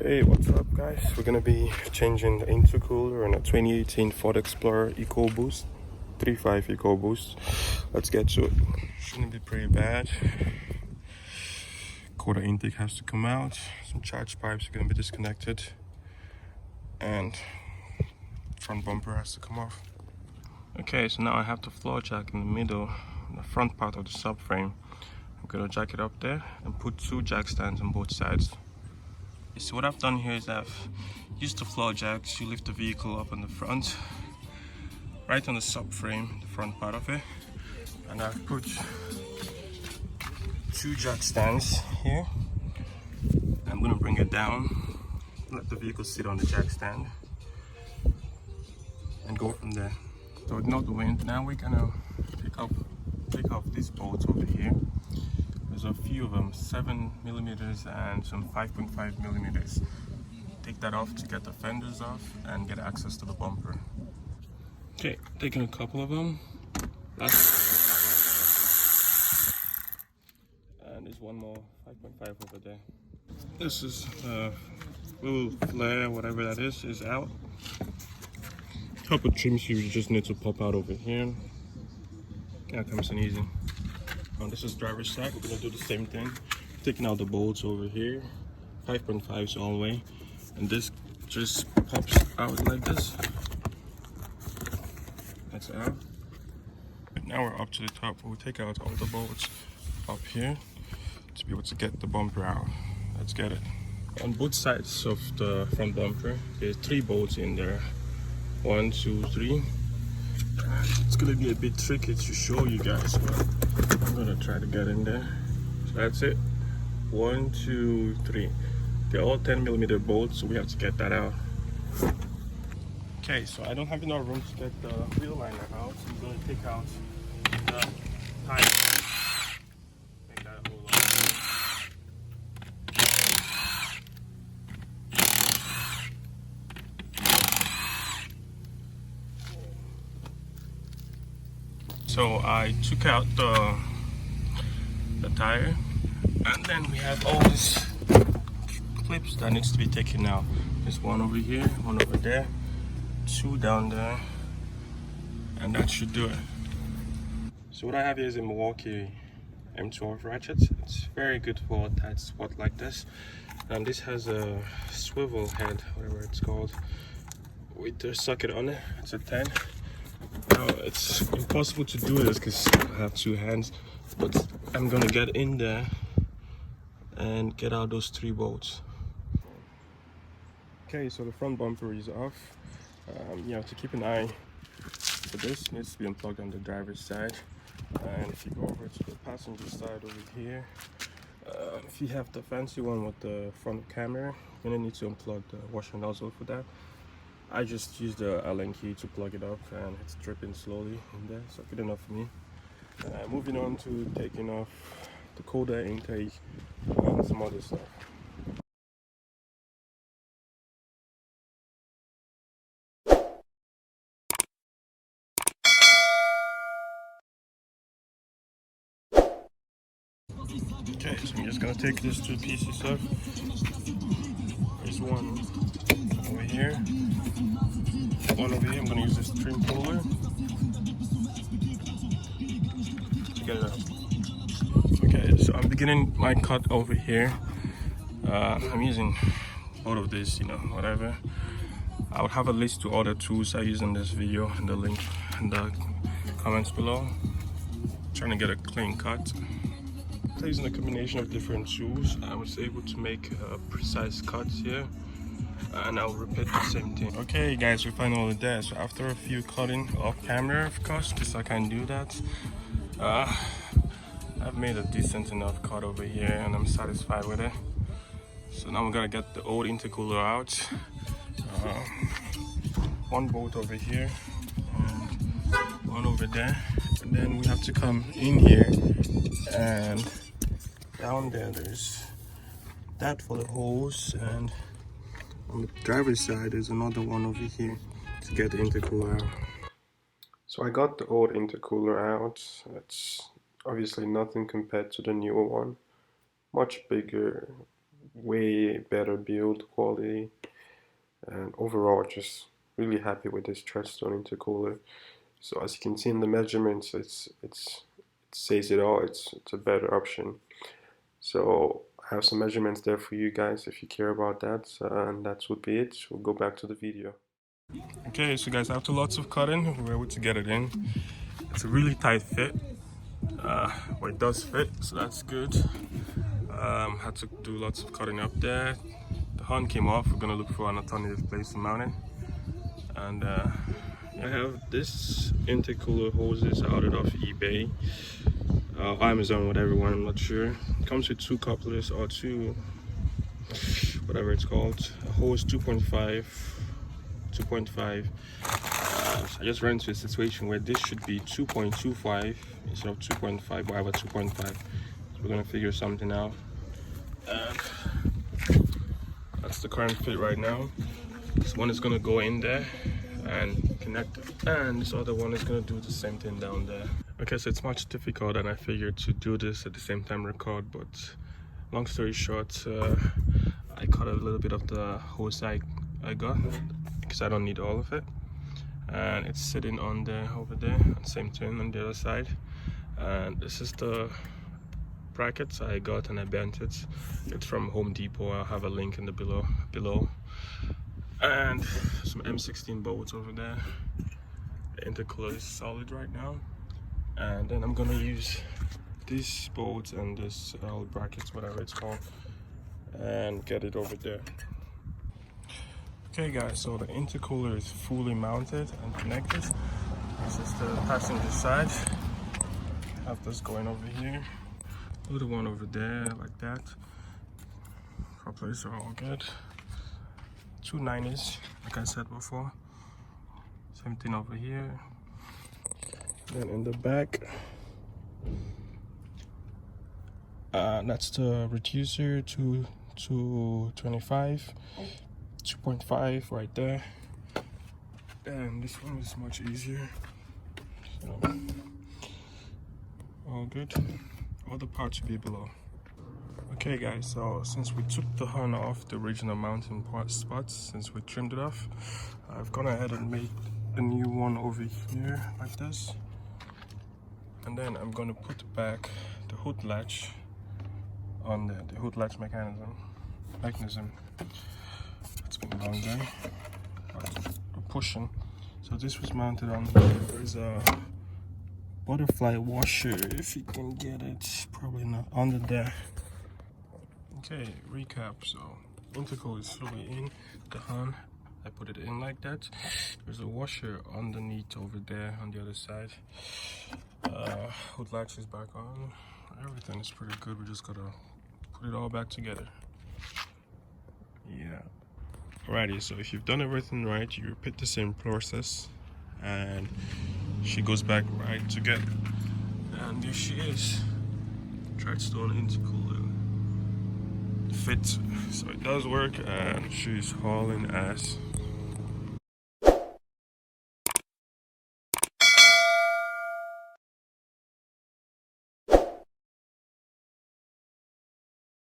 Hey, what's up guys? We're gonna be changing the intercooler on a 2018 Ford Explorer EcoBoost, 3.5 Ecoboost. Let's get to it. Shouldn't be pretty bad. Quarter intake has to come out. Some charge pipes are gonna be disconnected, and front bumper has to come off. Okay, so now I have the floor jack in the middle, the front part of the subframe. I'm gonna jack it up there and put two jack stands on both sides. So what I've done here is I've used the floor jack to lift the vehicle up on the front, right on the subframe, the front part of it, and I've put two jack stands here. I'm gonna bring it down, let the vehicle sit on the jack stand, and go from there. So ignore the wind. Now we're gonna take off these bolts over here. There's a few of them, 7mm and some 5.5mm. Take that off to get the fenders off and get access to the bumper. Okay, taking a couple of them. And there's one more 5.5 over there. This is little flare, whatever that is out. Couple trim screws you just need to pop out over here. That comes in easy. This is driver's side. We're gonna do the same thing. Taking out the bolts over here, 5.5s all the way, and this just pops out like this. That's out. Now we're up to the top. We'll take out all the bolts up here to be able to get the bumper out. Let's get it. On both sides of the front bumper, there's 3 bolts in there. 1, 2, 3. It's gonna be a bit tricky to show you guys, but I'm gonna try to get in there. So that's it. 1, 2, 3. They're all 10mm bolts, so we have to get that out. Okay, so I don't have enough room to get the wheel liner out, so I'm gonna take out the tire. Make that whole lot. So I took out the tire, and then we have all these clips that needs to be taken out. There's one over here, one over there, 2 down there, and that should do it. So what I have here is a Milwaukee M12 ratchet. It's very good for a tight spot like this, and this has a swivel head, whatever it's called, with the socket on it. It's a 10. Now it's impossible to do this because I have 2 hands, but I'm gonna get in there and get out those 3 bolts. Okay, so the front bumper is off. You have to keep an eye for this. It needs to be unplugged on the driver's side, and if you go over to the passenger side over here, if you have the fancy one with the front camera, you're gonna need to unplug the washer nozzle for that. I just used the Allen key to plug it up, and it's dripping slowly in there, so good enough for me. Moving on to taking off the cold air intake and some other stuff. Okay, so I'm just gonna take these 2 pieces off. There's one over here, one over here. I'm gonna use this trim puller to get it out. Okay, so I'm beginning my cut over here. I'm using both of these, whatever. I would have a list to all the tools I use in this video and the link in the comments below. Trying to get a clean cut. Using a combination of different tools, I was able to make precise cuts here, and I'll repeat the same thing. Okay guys, we're finally there. So after a few cutting off camera, of course, because I can do that, I've made a decent enough cut over here, and I'm satisfied with it. So now we're gonna get the old intercooler out. One bolt over here and one over there, and then we have to come in here, and down there there's that for the hose, and on the driver's side there's another one over here to get the intercooler out. So I got the old intercooler out. It's obviously nothing compared to the newer one. Much bigger, way better build quality, and overall just really happy with this Treadstone intercooler. So as you can see in the measurements, it says it all. It's a better option. So I have some measurements there for you guys if you care about that, and that would be it. We'll go back to the video. Okay, so guys, after lots of cutting, we're able to get it in. It's a really tight fit, but it does fit, so that's good. Had to do lots of cutting up there. The horn came off. We're gonna look for an alternative place to mount it. And I have this intercooler hoses ordered off eBay, Amazon, whatever one, I'm not sure. It comes with two couplers or two, whatever it's called, a hose 2.5. So I just ran into a situation where this should be 2.25 instead of 2.5, but I have a 2.5. So we're gonna figure something out. And that's the current fit right now. This one is gonna go in there and connect it, and this other one is gonna do the same thing down there. Okay, so it's much difficult than I figured to do this at the same time record, but long story short, I cut a little bit of the hose I got because I don't need all of it, and it's sitting on there over there, and same thing on the other side. And this is the brackets I got, and I bent it. It's from Home Depot. I'll have a link in the below. And some M16 bolts over there. The intercooler is solid right now, and then I'm gonna use these bolts and this brackets, whatever it's called, and get it over there. Okay guys, so the intercooler is fully mounted and connected. This is the passenger side. I have this going over here, little one over there like that. Couplers are all good. 2 90s, like I said before. Same thing over here. Then in the back, that's the reducer, 225, 2.5 right there. And this one is much easier. So, all good. All the parts should be below. Okay guys, so since we took the horn off the original mounting spots, since we trimmed it off, I've gone ahead and made a new one over here like this. And then I'm going to put back the hood latch on the hood latch mechanism. It's been a long day, but we're pushing. So this was mounted on, there's a butterfly washer, if you can get it, probably not, under there. Okay, recap. So intercooler is fully in the horn. I put it in like that. There's a washer underneath over there on the other side. Hood latch is back on. Everything is pretty good. We just gotta put it all back together. Yeah. Alrighty, so if you've done everything right, you repeat the same process and she goes back right together. And there she is. Treadstone intercooler. Fit, so it does work, and she's hauling ass.